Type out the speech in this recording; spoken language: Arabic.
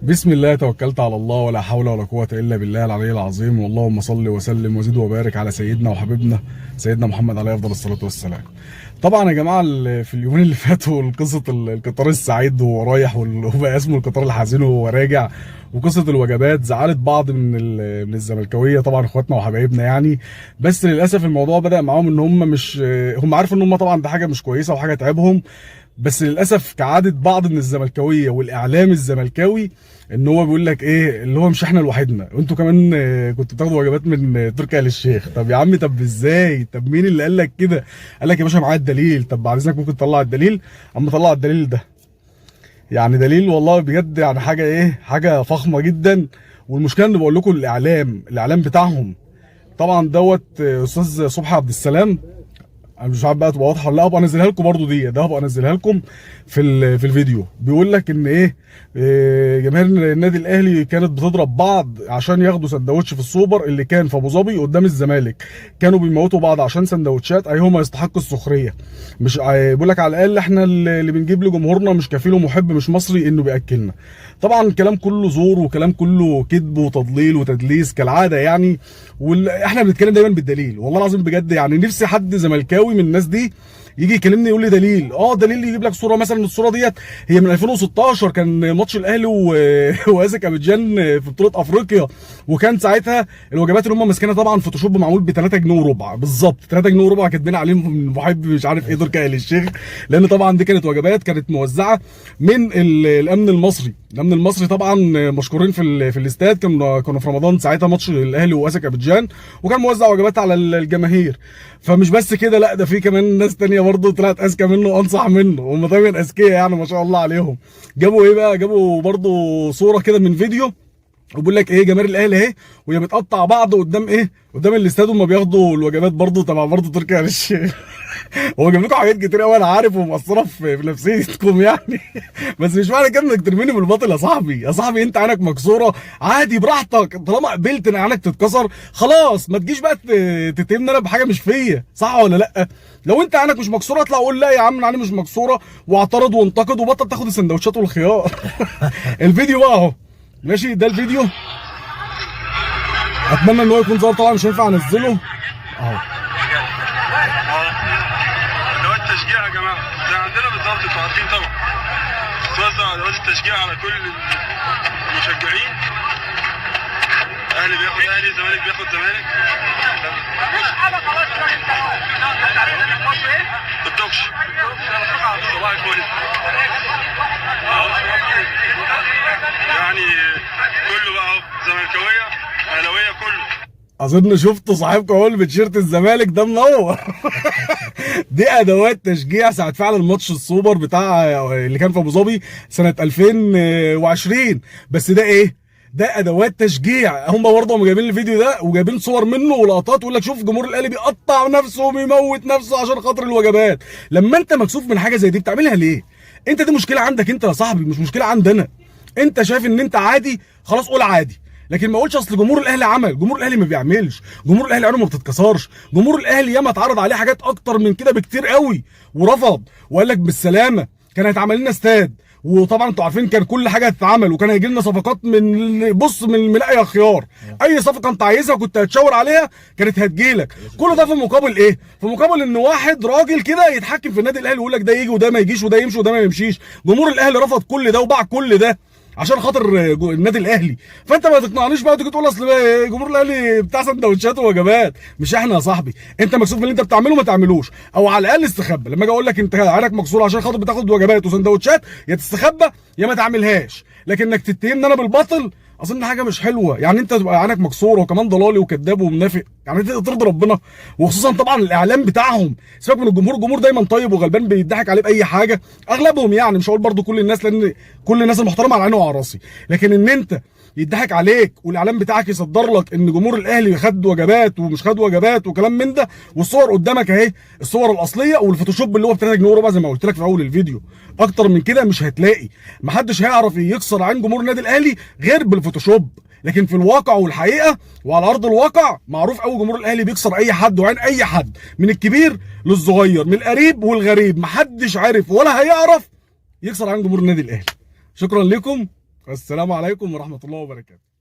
بسم الله توكلت على الله ولا حول ولا قوة إلا بالله العلي العظيم. اللهم صل وسلم وزد وبارك على سيدنا وحبيبنا سيدنا محمد عليه أفضل الصلاة والسلام. طبعا يا جماعة في اليومين اللي فاتوا قصة القطار السعيد وهو رايح وبقى اسمه القطار الحزين وهو راجع، وقصة الوجبات زعلت بعض من الزملكاوية طبعا اخواتنا وحبايبنا يعني. بس للأسف الموضوع بدأ معاهم ان هم مش هم عارفوا ان هم طبعا ده حاجة مش كويسة وحاجة تعبهم، بس للاسف كعاده بعض من الزملكاويه والاعلام الزملكاوي ان هو بيقول لك ايه اللي هو مش احنا لوحدنا، انتوا كمان كنتوا بتاخدوا وجبات من تركي آل الشيخ. طب يا عم طب ازاي؟ طب مين اللي قال لك كده؟ قال لك يا باشا معايا الدليل. طب بعد اذنك ممكن تطلع الدليل؟ اما طلع الدليل ده يعني دليل والله بجد يعني حاجه ايه، حاجه فخمه جدا. والمشكله ان بقول لكم الاعلام بتاعهم طبعا دوت استاذ صبحي عبد السلام. انا مش عارف بقى تبقى واضحه ولا لا، هبقى انزلها لكم برضو ده هبقى انزلها لكم في الفيديو. بيقول لك ان جماهير النادي الاهلي كانت بتضرب بعض عشان ياخدوا سندوتش في السوبر اللي كان في ابو ظبي قدام الزمالك، كانوا بيموتوا بعض عشان سندوتشات هم يستحقوا السخريه. مش بيقول لك على الاقل احنا اللي بنجيب لجمهورنا مش كفيل ومحب مش مصري انه بياكلنا. طبعا الكلام كله زور وكلام كله كذب وتضليل وتدليس كالعاده يعني، واحنا بنتكلم دايما بالدليل. والله العظيم بجد يعني نفسي حد زملكاوي من الناس دي يجي يكلمني يقول لي دليل. دليل يجيب لك صوره، مثلا الصوره ديت هي من 2016 كان ماتش الاهلي وازك ابيجان في بطوله افريقيا، وكان ساعتها الوجبات اللي هم ماسكينها طبعا فوتوشوب معمول ب 3 جنيه وربع بالظبط، 3 جنيه وربع كاتبين عليهم محب مش عارف ايه تركي آل الشيخ، لان طبعا دي كانت وجبات كانت موزعه من الامن المصري. الامن المصري طبعا مشكورين في الاستاد، كانوا في رمضان ساعتها ماتش الاهلي وازك ابيجان، وكان موزع وجبات على الجماهير. فمش بس كده، لا ده في كمان ناس تانية برضه طلعت اذكى منه وانصح منه، هم دايما اذكياء يعني ما شاء الله عليهم. جابوا ايه بقى؟ جابوا برضه صوره كده من فيديو وبيقول لك جماهير الاهلي وهي بتقطع بعض قدام الاستاد وهم بياخدوا الوجبات برضه تبع برضه تركي آل الشيخ. هو جاب لكم حاجات كتير قوي انا عارف ومأثره في نفسيتكم يعني. بس مش معنى كده انك ترميني بالباطل يا صاحبي. يا صاحبي انت عينك مكسوره عادي براحتك، طالما قبلت ان عينك تتكسر خلاص ما تجيش بقى تتهمني انا بحاجه مش فيا، صح ولا لا؟ لو انت عينك مش مكسوره اطلع قول لا يا عم انا عيني مش مكسوره واعترض وانتقد وبطل تاخد السندوتشات والخيار. الفيديو بقى اهو ماشي، ده الفيديو اتمنى ان هو يكون ظاهر، طبعا مش هينفع انزله اهو. التشجيع يا جماعه ده عندنا بالظبط، انتوا عارفين طبعا توزع ادوات التشجيع على كل المشجعين. اهلي بياخد اهلي، زمالك بياخد زمالك. مفيش حاجه خلاص الدكش صباح الفل يعني كله بقى اهو، زملكاويه اهلاويه كله. اظن شفتوا صاحبكم اهو اللي بتيشيرت الزمالك ده منور. دي ادوات تشجيع ساعه فعلا ماتش السوبر بتاع اللي كان في ابو ظبي سنه 2020. بس ده ده ادوات تشجيع. هم برضه جايبين الفيديو ده وجايبين صور منه ولقطات ويقول لك شوف جمهور الاهلي بيقطع نفسه وبيموت نفسه عشان خاطر الوجبات. لما انت مكسوف من حاجه زي دي بتعملها ليه؟ انت دي مشكله عندك انت يا صاحبي، مش مشكله عندنا. انت شايف ان انت عادي خلاص قول عادي، لكن ما اقولش اصل جمهور الاهلي عمل. جمهور الاهلي ما بيعملش، جمهور الاهلي عينه ما بتتكسرش. جمهور الاهلي ياما اتعرض عليه حاجات اكتر من كده بكتير قوي ورفض وقال لك بالسلامه. كان هيتعمل لنا استاد، وطبعا انتوا عارفين كان كل حاجه هتتعمل، وكان هيجي لنا صفقات من اي خيار. اي صفقه انت عايزها كنت هتشاور عليها كانت هتجيلك. كل ده في مقابل ايه؟ في مقابل ان واحد راجل كده يتحكم في النادي الاهلي ويقول لك ده يجي وده ما يجيش وده يمشي وده ما يمشيش. جمهور الاهلي رفض كل ده وباع كل ده عشان خاطر النادي الاهلي. فانت ما تقنعنيش بقى تيجي تقول اصل جمهور الاهلي بتاع سندوتشات ووجبات. مش احنا يا صاحبي. انت مكسوف من اللي انت بتعمله ما تعملوش، او على الاقل استخبى. لما اجي اقول لك انت عينك مكسوره عشان خاطر بتاخد وجبات وسندوتشات، يا تستخبى يا ما تعملهاش. لكن انك تتهمني انا بالباطل اظن حاجه مش حلوه. يعني انت تبقى عينك مكسوره وكمان ضلالي وكذاب ومنافق، يعني انت ترضي ربنا؟ وخصوصا طبعا الاعلام بتاعهم. سيبك من الجمهور دايما طيب وغلبان بيضحك عليه باي حاجه، اغلبهم يعني، مش هقول برضو كل الناس لان كل الناس المحترمه على عيني وعلى راسي، لكن ان انت يضحك عليك والاعلام بتاعك يصدر لك ان جمهور الاهلي خد وجبات ومش خد وجبات وكلام من ده، والصور قدامك اهي الصور الاصليه والفوتوشوب اللي هو ب 3 جنيه وربع زي ما قلت لك في اول الفيديو. اكتر من كده مش هتلاقي. محدش هيعرف يكسر عين جمهور النادي الاهلي غير بالفوتوشوب. لكن في الواقع والحقيقه وعلى ارض الواقع معروف قوي جمهور الاهلي بيكسر اي حد وعين اي حد، من الكبير للصغير، من القريب والغريب. محدش عارف ولا هيعرف يكسر عين جمهور النادي الاهلي. شكرا لكم، والسلام عليكم ورحمه الله وبركاته.